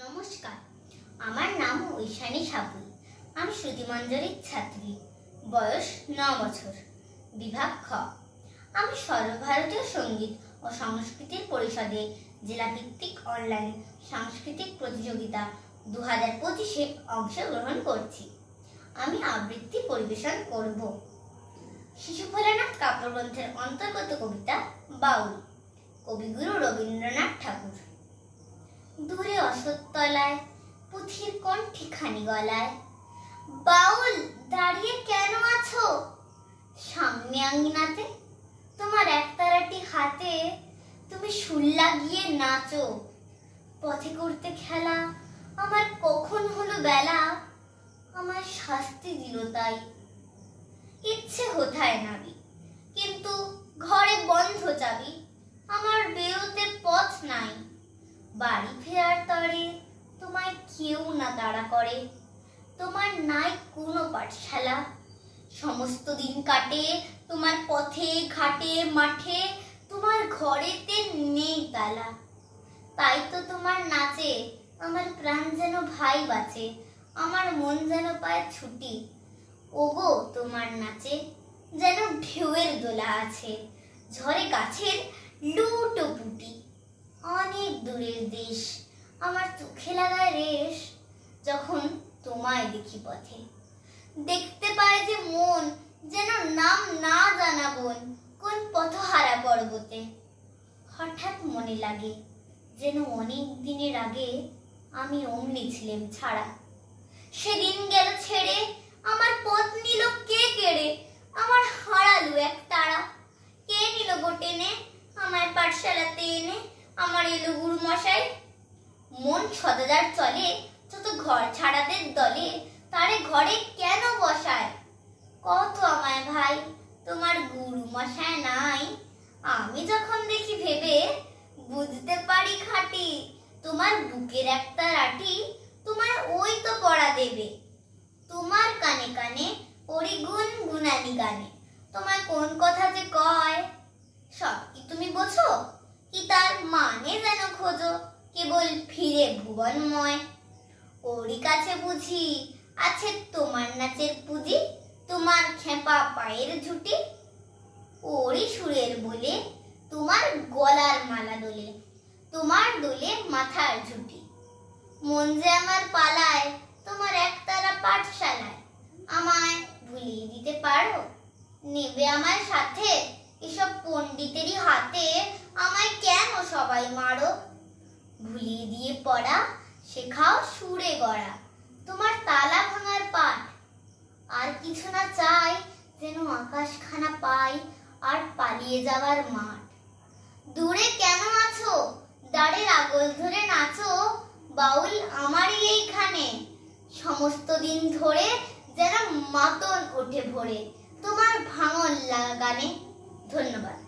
নমস্কার, আমার নাম ঐশানী সাবুই। আমি শ্রুতিমঞ্জরির ছাত্রী, বয়স 9 বছর, বিভাগ খ। আমি সর্বভারতীয় সঙ্গীত ও সংস্কৃতির পরিষদে জেলাভিত্তিক অনলাইন সাংস্কৃতিক প্রতিযোগিতা 2025-এ অংশগ্রহণ করছি। আমি আবৃত্তি পরিবেশন করব। শিশু ভোলানাথ কাব্যগ্রন্থের অন্তর্গত কবিতা বাউল, কবিগুরু রবীন্দ্রনাথ ঠাকুর। দূরে অশ্বত্থতলায় পুঁথির কণ্ঠিখানি গলায়, বাউল দাঁড়িয়ে কেন আছো? সামনে আঙিনাতে তোমার একতারাটি হাতে, তুমি সুর লাগিয়ে নাচো। পথে করতে খেলা আমার কখন হলো বেলা, আমার শাস্তি দিল তাই। ইচ্ছে হোথায় নাবি, কিন্তু ঘরে বন্ধ চাবি, আমার বেরোতে পথ নাই। বাড়ি ফেরার তরে তোমায় কেউ না তাড়া করে, তোমার নাই কোনো পাঠশালা। সমস্ত দিন কাটে তোমার পথে ঘাটে মাঠে, তোমার ঘরেতে নেই তালা। তাই তো তোমার নাচে আমার প্রাণ যেন ভাই বাঁচে, আমার মন যেন পায় ছুটি। ওগো তোমার নাচে যেন ঢেউয়ের দোলা আছে, ঝরে গাছের লুটো পুটি। অনেক দূরের দেশ আমার চোখে লাগায় রেশ, যখন তোমায় দেখি পথে। দেখতে পায় যে মন যেন নাম না জানা বন, কোন পথহারা পর্বতে। হঠাৎ মনে লাগে যেন অনেক দিনের আগে আমি অমনি ছিলাম ছাড়া। সেদিন গেল ছেড়ে আমার পথ নিল কে কেড়ে, আমার হারালো এক তারা। কে নিল গো টেনে আমার পাঠশালাতে এনে, আমার এলো গুরু মশাই। মন সদাচার চলে যত ঘর ছাড়াদের দলে, তারে ঘরে কেন বসায়? কত আমায় ভাই তোমার গুরু মশাই নাই। আমি যখন দেখি ভেবে বুঝতে পারি খাঁটি, তোমার বুকের একটা রাটি তোমার ওই তো পড়া দেবে। তোমার কানে কানে পড়ি গুন গুনানি গানে, তোমায় কোন কথা যে কয় সব কি তুমি বোঝো? কি তার মানে যেন খোঁজো কেবল ফিরে ভুবনময়। ওরই কাছে বুঝি আছে তোমার নাচের পুঁজি, তোমার খেপা পায়ের ঝুটি। ওরই সুরের বলে তোমার গলার মালা দোলে, তোমার দোলে মাথার ঝুটি। মন যে আমার পালায় তোমার একতারা পাঠশালায়, আমায় ভুলিয়ে দিতে পারো? নেবে আমার সাথে এসব পণ্ডিতেরই হাতে, আমায় কেন সবাই মারো? ভুলিয়ে দিয়ে পড়া শেখাও সুরে গড়া, তোমার তালা ভাঙার পাঠ। আর কিছু না চাই যেন আকাশখানা পাই আর পালিয়ে যাওয়ার মাঠ। দূরে কেন আছো দাঁড়ের আগল ধরে নাচো, বাউল আমারই এইখানে। সমস্ত দিন ধরে যেন মাতন ওঠে ভোরে তোমার ভাঙন লাগা গানে। ধন্যবাদ।